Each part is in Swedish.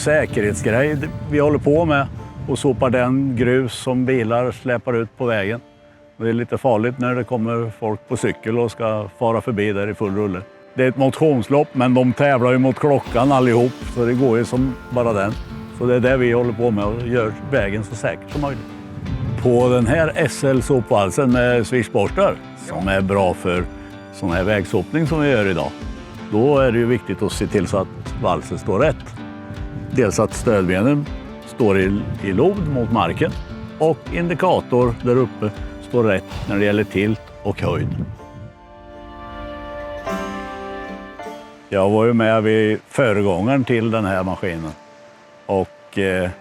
säkerhetsgrej vi håller på med och sopar den grus som bilar släpar ut på vägen. Det är lite farligt när det kommer folk på cykel och ska fara förbi där i full rulle. Det är ett motionslopp, men de tävlar ju mot klockan allihop, så det går ju som bara den. Så det är det vi håller på med och gör vägen så säker som möjligt. På den här SL-sopvalsen med swishborstar som är bra för sån här vägsopning som vi gör idag, då är det ju viktigt att se till så att valsen står rätt. Dels att stödbenen står i lod mot marken och indikator där uppe står rätt när det gäller tilt och höjd. Jag var ju med vid föregångaren till den här maskinen och det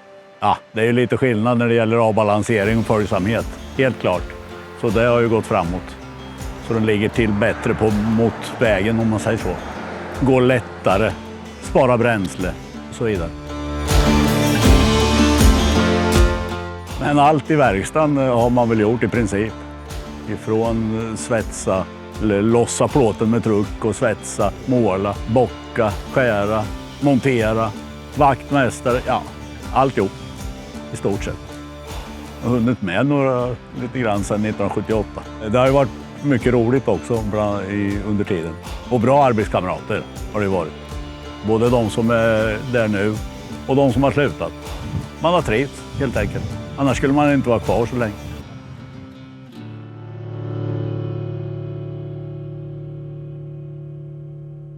är ju lite skillnad när det gäller avbalansering och följsamhet, helt klart. Så det har ju gått framåt. Så den ligger till bättre mot vägen om man säger så. Går lättare, spara bränsle och så vidare. Men allt i verkstaden har man väl gjort i princip. Ifrån svetsa, eller lossa plåten med truck och svetsa, måla, bocka, skära, montera, vaktmästare, alltihop i stort sett. Jag har hunnit med lite grann sedan 1978. Det har ju varit mycket roligt också under tiden. Och bra arbetskamrater har det varit. Både de som är där nu och de som har slutat. Man har trivts helt enkelt. Annars skulle man inte vara kvar så länge.